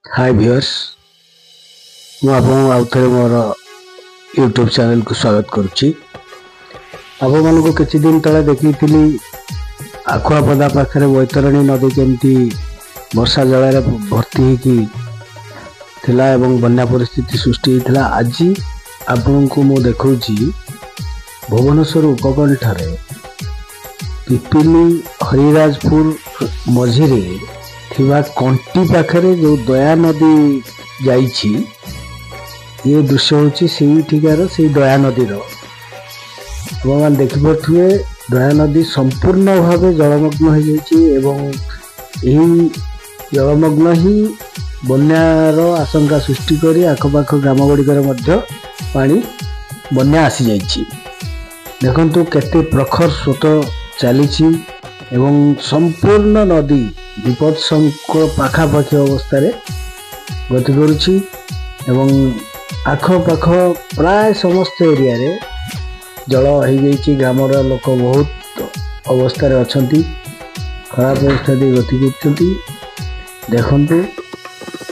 हाय viewers मु आपन आउ थे मोर यूट्यूब चैनल को स्वागत करुच्ची। आप मान को किछि दिन तले देखी आखुआपदा पाखे बैतरणी नदी केमती वर्षा जल भर्ती होगी एवं बन्या परिस्थिति सृष्टि होता। आज आपण को मु देखौची भुवनेश्वर उपकंठ पिपिली हरिराजपुर मझिरे थिबा कंटी पाखरे जो दया नदी जाइछि ये दृश्य होछि सेही ठिकार से दया नदीर आप देखिपे दया नदी संपूर्ण भाव जलमग्न हो जाइछि एवं यही जलमग्न ही बन्यार आशंका सृष्टि करी आखपाख ग्राम गुड़िकर मध्य पानी बन्या आसी जाइछि। देखंतु केते प्रखर स्रोत चली एवं संपूर्ण नदी विपद संकुल पाखापाखि अवस्था गति करुछि एवं आखपाख प्राय समस्त एरिया रे जल हो जाइछि। ग्रामर लोक बहुत अवस्था अछंती खराब अवस्था गति करछंती। देखंतु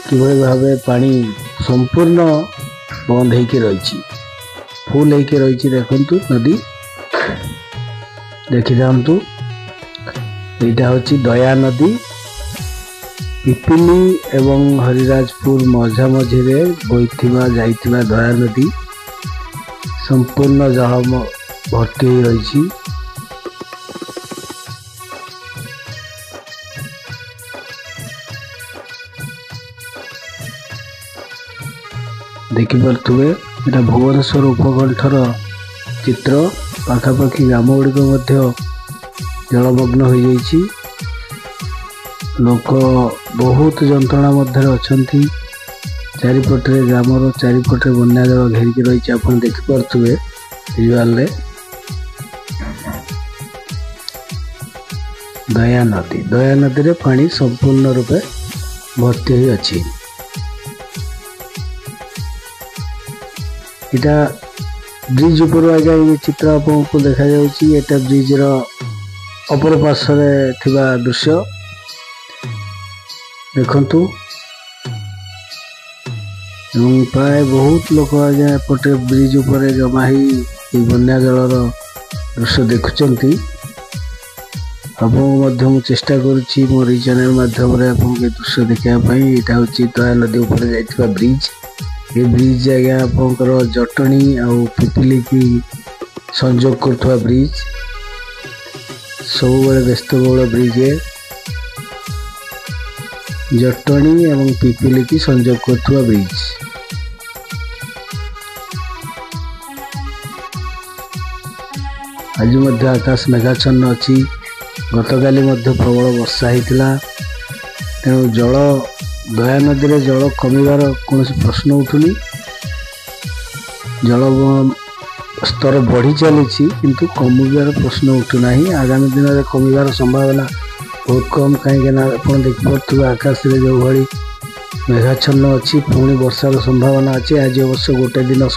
किभଳି भावे पानी संपूर्ण बंद होके रही फुल होके रही। देखंतु नदी देखि जांतु एटा होछि दया नदी पिपिली एवं हरिराजपुर मझामझी बोइथिबा जाइथिबा दया नदी संपूर्ण जल भर्ती हो रही। देखिपे एटा भुवनेश्वर उपकंठर चित्र पाखापाखि ग्राम गुड़िक मध्य जलमग्न हो जाइछि। लोक बहुत जंत्रणा मध्य अछंती चारिपटे ग्रामर चारिपटे बन्या जल घेरिकी रही। आप देखिपे विजुअल दया नदी रे पानी संपूर्ण रूपे भर्ती हो अछि। इटा ब्रिज ऊपर आगे ये चित्र आपको देखा जाउछि। एटा ब्रिज रो अपर पार्श्व थिबा दृश्य देखंतु एवं प्राय बहुत लोक आगे पटे ब्रिज ऊपर जमा ही बन्या जलर दृश्य देखुचंती। आपको चेष्टा करुच्ची मोर चैनल माध्यम दृश्य देखापी। यहाँ हूँ दया नदी उपर जाइथिबा ब्रिज। ये ब्रिज आज्ञा आपंकर जटणी आउ पिपिली की संजोग करथुवा ब्रिज सब बड़े व्यस्तबहुल ब्रिज है। जटणी एवं पिपिली की संजोग करथुवा ब्रिज। आज मध्य आकाश मेघाच्छन्न अच्छी। गतकाली मध्य प्रबल वर्षा होता तेणु जल दया नदी रे जल कमिबार कौन प्रश्न उठुनी। जल स्तर बढ़ी चली किंतु कमिबार प्रश्न उठुना। आगामी दिन में कमिबार संभावना बहुत कम कहीं देखिपे आकाश रे जो भाई मेघाच्छन्न अच्छी पुणी वर्षार संभावना अच्छी। आज अवश्य गोटे दिन